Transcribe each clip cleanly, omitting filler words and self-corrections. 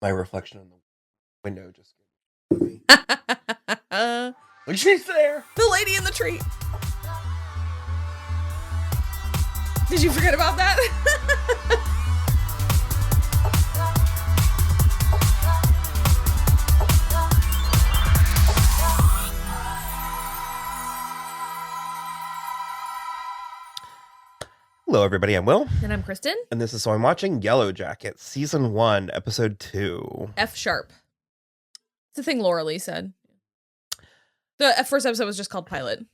My reflection in the window just scared me. Look, she's there. The lady in the tree. Did you forget about that? Hello, everybody. I'm Will. And I'm Kristen. And this is So I'm Watching Yellowjackets, Season 1, Episode 2. F sharp. It's the thing Laura Lee said. The first episode was just called Pilot.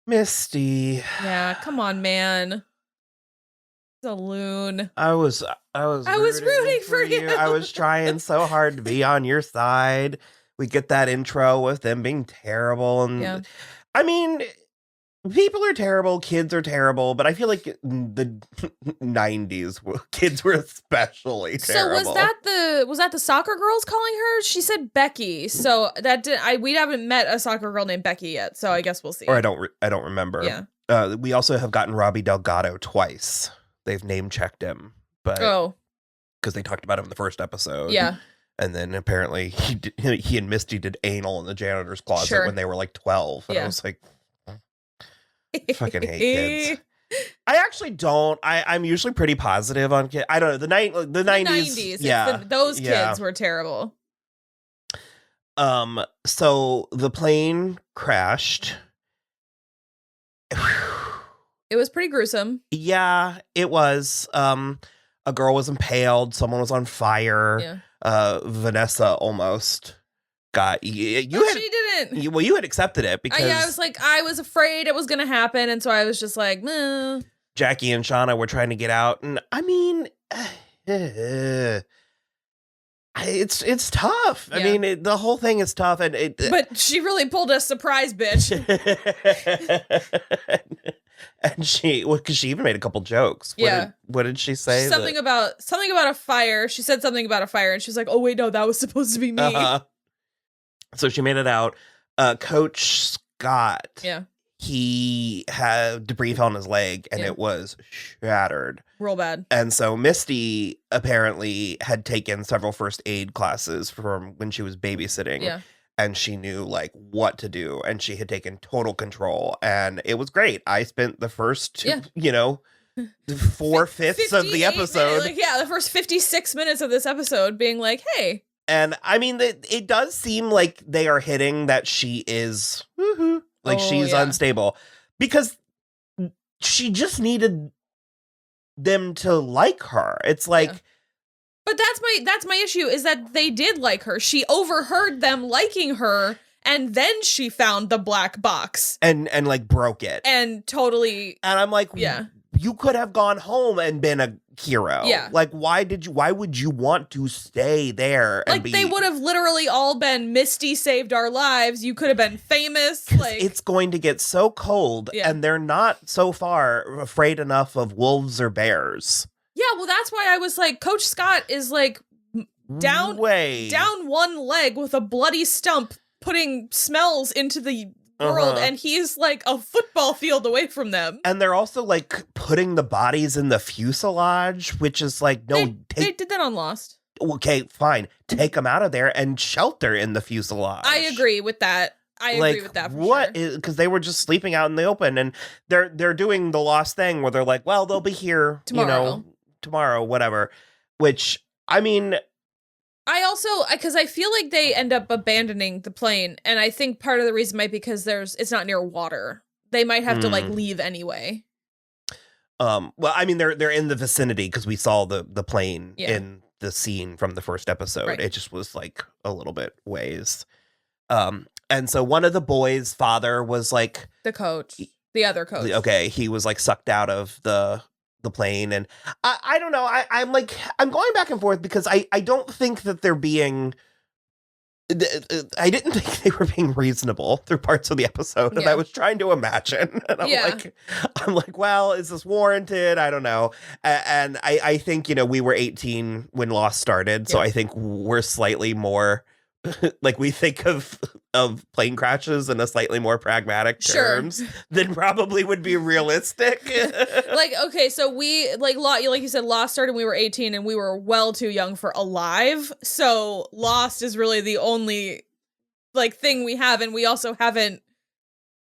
Misty. Yeah, come on, man. He's a loon. I was rooting for you. I was trying so hard to be on your side. We get that intro with them being terrible. And Yeah. I mean, people are terrible, kids are terrible, but I feel like the 90s kids were especially terrible. So was that the soccer girls calling her? She said Becky. So we haven't met a soccer girl named Becky yet. So I guess we'll see. Or I don't remember. Yeah. We also have gotten Robbie Delgado twice. They've name checked him, but because they talked about him in the first episode. Yeah. And then apparently he and Misty did anal in the janitor's closet when they were like 12. And I was like, I fucking hate kids. I actually don't. I'm usually pretty positive on kids. I don't know. The 90s. Yeah. Those kids were terrible. So the plane crashed. It was pretty gruesome. Yeah, it was. A girl was impaled. Someone was on fire. Yeah. Vanessa almost got she didn't. You had accepted it because I was afraid it was gonna happen, and so I was just like, meh. Jackie and Shauna were trying to get out, and I mean, it's tough. Yeah. I mean, the whole thing is tough, but she really pulled a surprise, bitch. And because she even made a couple jokes. What did she say? Something about a fire. She said something about a fire, and she's like, "Oh wait, no, that was supposed to be me." So she made it out. Coach Scott. Yeah. He had debris fell on his leg, and it was shattered. Real bad. And so Misty apparently had taken several first aid classes from when she was babysitting. Yeah. And she knew like what to do, and she had taken total control, and it was great. I spent the first, 4/5 of the episode, the first 56 minutes of this episode, being like, "Hey." And I mean, it does seem like they are hitting that she is she's unstable, because she just needed them to like her. It's like. Yeah. But that's my issue, is that they did like her. She overheard them liking her, and then she found the black box. And like broke it. And totally. And I'm like, you could have gone home and been a hero. Yeah. Like, why would you want to stay there? Like, they would have literally all been Misty saved our lives. You could have been famous. Like, it's going to get so cold, and they're not so far afraid enough of wolves or bears. Yeah, well, that's why I was like, Coach Scott is like down one leg with a bloody stump, putting smells into the world, and he's like a football field away from them. And they're also like putting the bodies in the fuselage, which is like, no, they did that on Lost. Okay, fine. Take them out of there and shelter in the fuselage. I agree with that. I agree with that for sure. Because they were just sleeping out in the open, and they're doing the Lost thing where they're like, well, they'll be here tomorrow, whatever. Which, I mean, I also, because I feel like they end up abandoning the plane, and I think part of the reason might be because it's not near water. They might have to like leave anyway. Well, I mean, they're in the vicinity, because we saw the plane in the scene from the first episode. Right. It just was like a little bit ways. And so one of the boys' father was like the coach, the other coach. Okay, he was like sucked out of the plane, and I don't know. I'm going back and forth, because I don't think that they're being. I didn't think they were being reasonable through parts of the episode, and I was trying to imagine, and I'm like, well, is this warranted? I don't know. And I think we were 18 when Lost started, so I think we're slightly more like we think of plane crashes in a slightly more pragmatic terms than probably would be realistic. Like, okay, so we like you said, Lost started when we were 18 and we were well too young for Alive. So Lost is really the only like thing we have, and we also haven't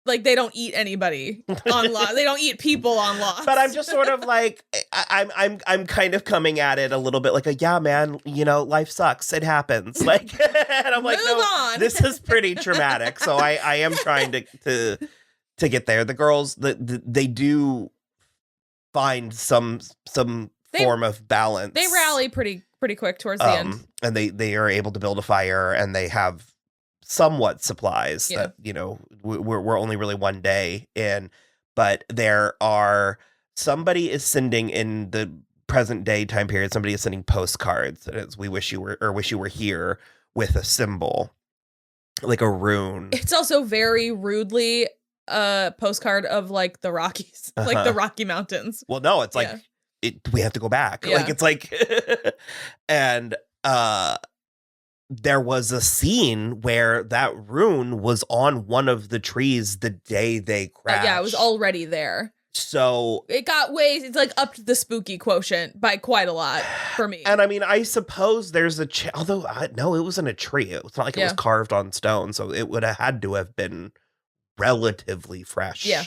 like they don't eat anybody on Lost. They don't eat people on Lost. But I'm just sort of like I'm kind of coming at it a little bit like yeah, man, you know, life sucks. It happens. Like and I'm like, Move no, on. this is pretty traumatic. So I am trying to get there. The girls they do find some form of balance. They rally pretty quick towards the end. And they are able to build a fire, and they have somewhat supplies that, you know, we're only really one day in, but somebody is sending in the present day time period, somebody is sending postcards, and it's wish you were here, with a symbol, like a rune. It's also very rudely a postcard of like the Rockies, like the Rocky Mountains. Well, no, it's like we have to go back. Like it's like and there was a scene where that rune was on one of the trees the day they crashed. Yeah, it was already there. So it got it's like upped the spooky quotient by quite a lot for me. And I mean, I suppose there's although no, it wasn't a tree. It's not like it was carved on stone, so it would have had to have been relatively fresh. Yeah.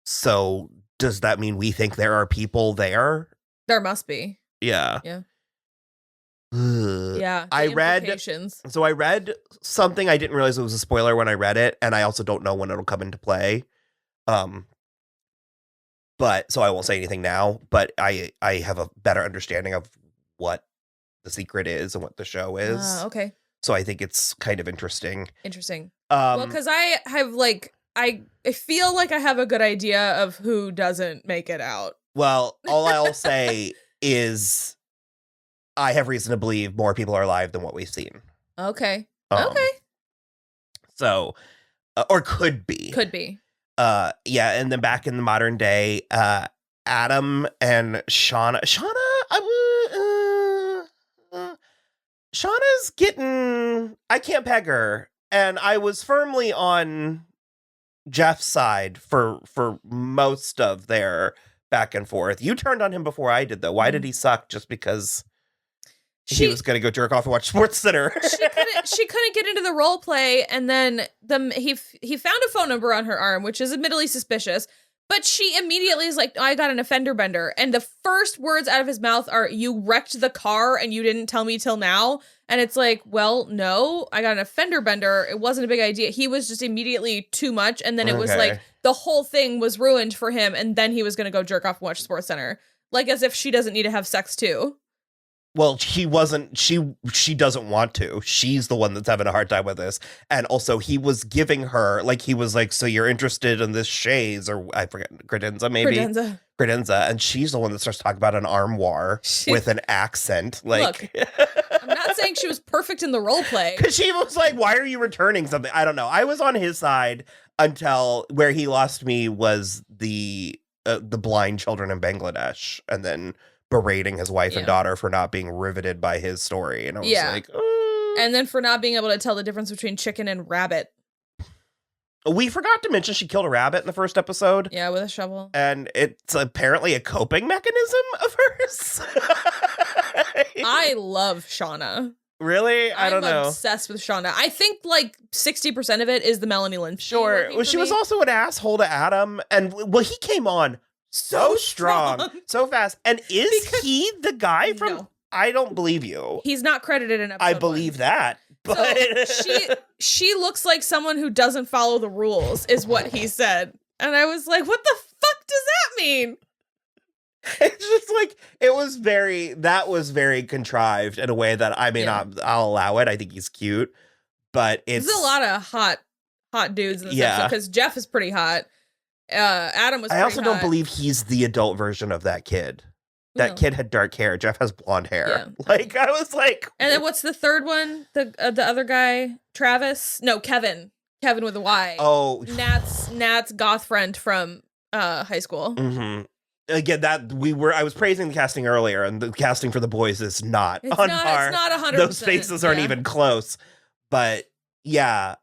So does that mean we think there are people there? There must be. Yeah. Yeah. Yeah. I read something. I didn't realize it was a spoiler when I read it, and I also don't know when it'll come into play. But so I won't say anything now, but I have a better understanding of what the secret is and what the show is. Okay. So I think it's kind of interesting. Well, because I have like I feel like I have a good idea of who doesn't make it out. Well, all I'll say is I have reason to believe more people are alive than what we've seen. Okay. Okay. So, or could be. Could be. Yeah, and then back in the modern day, Adam and Shauna. Shauna's getting. I can't peg her, and I was firmly on Jeff's side for most of their back and forth. You turned on him before I did, though. Why did he suck? Just because he was going to go jerk off and watch Sports Center. She couldn't get into the role play, and then he found a phone number on her arm, which is admittedly suspicious. But she immediately is like, I got an offender bender. And the first words out of his mouth are, you wrecked the car and you didn't tell me till now. And it's like, well, no, I got an offender bender. It wasn't a big idea. He was just immediately too much. And then it was like the whole thing was ruined for him. And then he was going to go jerk off and watch SportsCenter. Like as if she doesn't need to have sex too. Well, she doesn't want to. She's the one that's having a hard time with this. And also he was giving her, like, he was like, so you're interested in this chaise, or I forget, credenza maybe? Credenza. And she's the one that starts talking about an armoire with an accent. Like, look, I'm not saying she was perfect in the role play. Because she was like, why are you returning something? I don't know. I was on his side until where he lost me was the blind children in Bangladesh. And then berating his wife and daughter for not being riveted by his story. And I was like, and then for not being able to tell the difference between chicken and rabbit. We forgot to mention she killed a rabbit in the first episode. Yeah, with a shovel. And it's apparently a coping mechanism of hers. I love Shauna. Really? I don't know. I'm obsessed with Shauna. I think like 60% of it is the Melanie Lynch. Sure. Well, she was also an asshole to Adam. And well, he came on so strong, so fast. And he the guy from? No. I don't believe you. He's not credited in episode I believe 1. that. But so she looks like someone who doesn't follow the rules, is what he said. And I was like, what the fuck does that mean? It's just like, that was very contrived in a way that I may not, I'll allow it. I think he's cute, but there's a lot of hot dudes in this episode, because Jeff is pretty hot. Adam was pretty I also hot. don't believe he's the adult version of that kid. That kid had dark hair. Jeff has blonde hair. Yeah. Like, I was like... And then what's the third one? The other guy? Travis? No, Kevin. Kevin with a Y. Oh. Nat's goth friend from high school. Mm-hmm. again, I was praising the casting earlier, and the casting for the boys is not on par. It's not 100%. Those faces aren't even close. But yeah,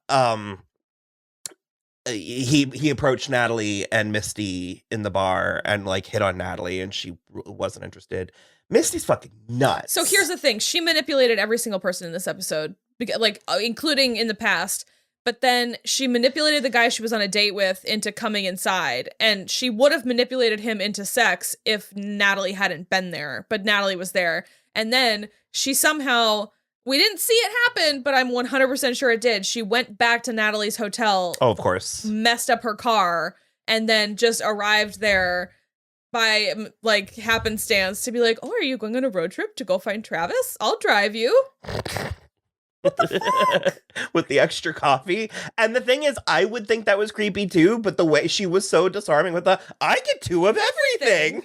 he approached Natalie and Misty in the bar and like hit on Natalie, and she wasn't interested. Misty's fucking nuts. So here's the thing: she manipulated every single person in this episode, like including in the past. But then she manipulated the guy she was on a date with into coming inside, and she would have manipulated him into sex if Natalie hadn't been there. But Natalie was there, and then she somehow, we didn't see it happen, but I'm 100% sure it did. She went back to Natalie's hotel. Oh, of course. Messed up her car, and then just arrived there by like happenstance to be like, oh, are you going on a road trip to go find Travis? I'll drive you. What the fuck? With the extra coffee. And the thing is, I would think that was creepy too, but the way she was so disarming with I get two of everything.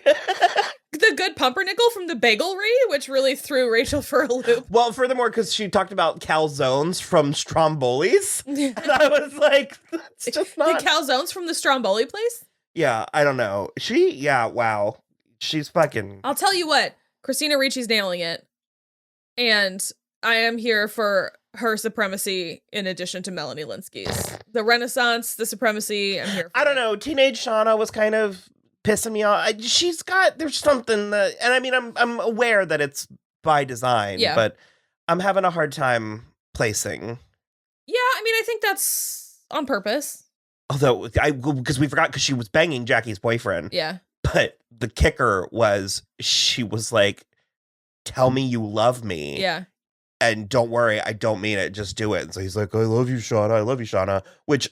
The good pumpernickel from the bagelry, which really threw Rachel for a loop. Well, furthermore, because she talked about calzones from Stromboli's. And I was like, that's just not... The calzones from the Stromboli place? Yeah, I don't know. Wow. She's fucking... I'll tell you what, Christina Ricci's nailing it. And I am here for her supremacy in addition to Melanie Linsky's. The Renaissance, the supremacy, I'm here for I don't know. Teenage Shauna was kind of pissing me off. There's something that, and I mean, I'm aware that it's by design, but I'm having a hard time placing. Yeah, I mean, I think that's on purpose. Although, because we forgot, because she was banging Jackie's boyfriend. Yeah. But the kicker was, she was like, tell me you love me. Yeah. And don't worry, I don't mean it. Just do it. And so he's like, I love you, Shauna. Which,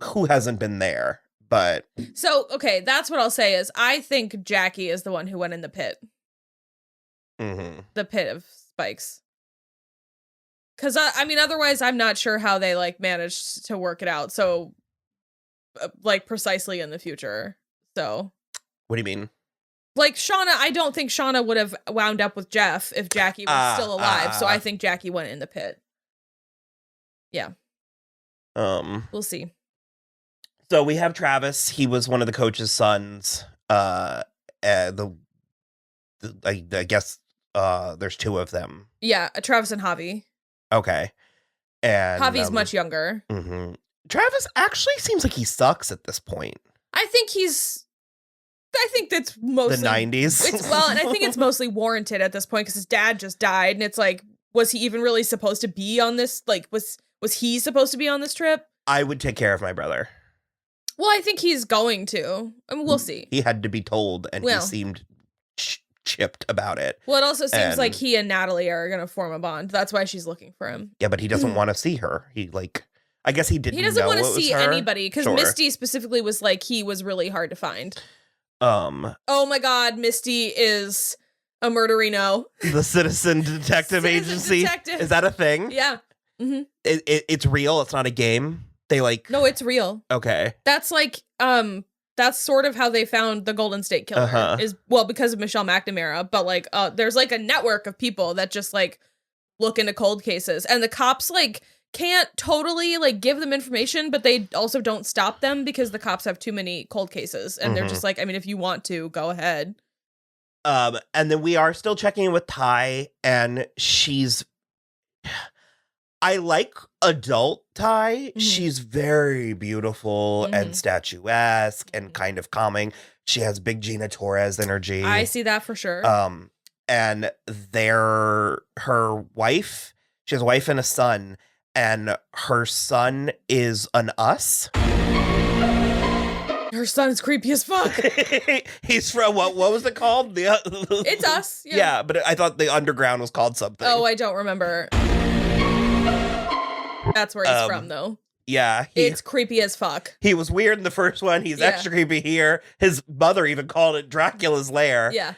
who hasn't been there? But so, okay, that's what I'll say is I think Jackie is the one who went in the pit. Mm-hmm. The pit of spikes. Because, I mean, otherwise, I'm not sure how they, like, managed to work it out. So, like, precisely in the future. So. What do you mean? Like, Shauna, I don't think Shauna would have wound up with Jeff if Jackie was still alive. So I think Jackie went in the pit. Yeah. We'll see. So we have Travis. He was one of the coach's sons. I guess there's two of them. Yeah, Travis and Javi. Okay. And Javi's much younger. Mm-hmm. Travis actually seems like he sucks at this point. I think that's mostly the 90s. And I think it's mostly warranted at this point because his dad just died, and it's like, was he even really supposed to be on this? Like, was he supposed to be on this trip? I would take care of my brother. Well, I think he's going to. I mean, we'll see. He had to be told, and he seemed chipped about it. Well, it also seems like he and Natalie are going to form a bond. That's why she's looking for him. Yeah, but he doesn't want to see her. I guess he didn't. He doesn't want to see her. anybody because Misty specifically was like, he was really hard to find. Oh my God, Misty is a murderino. The Citizen Detective Agency. Is that a thing? Yeah. Mm-hmm. It's real. It's not a game. No, it's real. Okay. That's like, that's sort of how they found the Golden State Killer is, well, because of Michelle McNamara, but like, there's like a network of people that just like look into cold cases, and the cops like can't totally like give them information, but they also don't stop them because the cops have too many cold cases, and they're just like, I mean, if you want to, go ahead. And then we are still checking in with Ty, and I like adult Ty. Mm-hmm. She's very beautiful and statuesque and kind of calming. She has big Gina Torres energy. I see that for sure. And her wife, she has a wife and a son, and her son is an us. Her son is creepy as fuck. He's from what was it called? It's Us. Yeah, but I thought the underground was called something. Oh, I don't remember. That's where he's from, though. Yeah. It's creepy as fuck. He was weird in the first one. He's extra creepy here. His mother even called it Dracula's lair. Yeah.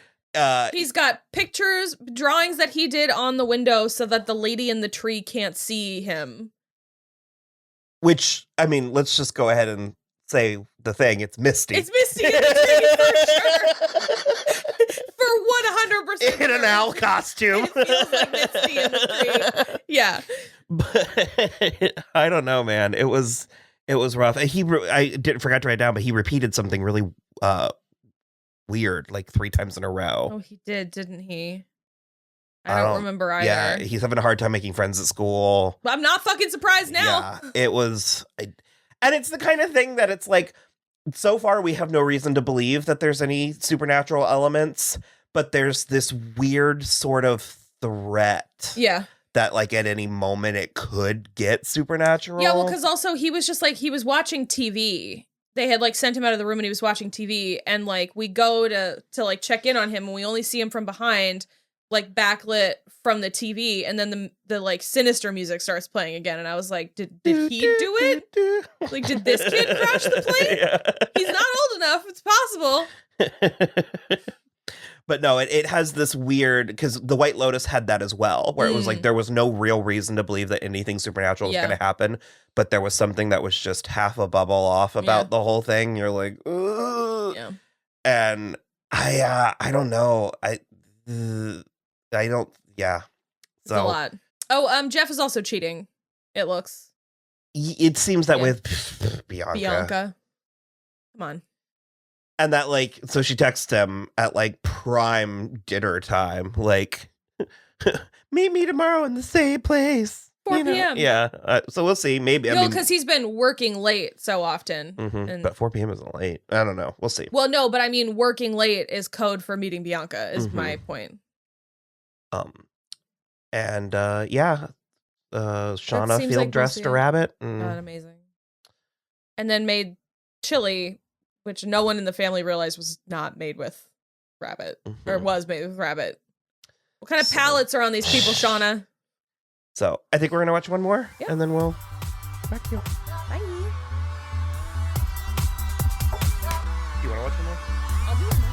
He's got pictures, drawings that he did on the window so that the lady in the tree can't see him. Which, I mean, let's just go ahead and say the thing. It's Misty. It's Misty in the tree, for sure. For 100%. In an owl costume. It feels like Misty in the tree. Yeah. But I don't know, man. It was rough. I forgot to write down, but he repeated something really weird like 3 times in a row. Oh, he did, didn't he? I don't remember either. Yeah, he's having a hard time making friends at school. I'm not fucking surprised now. Yeah, it was, and it's the kind of thing that it's like, so far we have no reason to believe that there's any supernatural elements, but there's this weird sort of threat. Yeah. That like at any moment it could get supernatural. Yeah, well, because also he was just like, he was watching TV. They had like sent him out of the room and he was watching TV, and like we go to like check in on him and we only see him from behind, like backlit from the TV, and then the like sinister music starts playing again, and I was like, did he do it? Like, did this kid crash the plane? Yeah. He's not old enough. It's possible. But no, it has this weird, because the White Lotus had that as well, where it was like there was no real reason to believe that anything supernatural was going to happen, but there was something that was just half a bubble off about the whole thing. You're like, ugh. Yeah. And I don't know. I don't. Yeah. So. It's a lot. Oh, Jeff is also cheating. It looks. It seems that with Bianca. Come on. And that, like, so she texts him at, like, prime dinner time, like, meet me tomorrow in the same place. 4 p.m. Yeah. So we'll see. Maybe. No, because he's been working late so often. And but 4 p.m. isn't late. I don't know. We'll see. Well, no, but I mean, working late is code for meeting Bianca, is my point. And, Shauna field like dressed a rabbit. God, amazing. And then made chili, which no one in the family realized was not made with rabbit, or was made with rabbit. What kind of palates are on these people, Shauna? So I think we're going to watch one more, and then we'll back to you. Bye. You want to watch one more? I'll do it.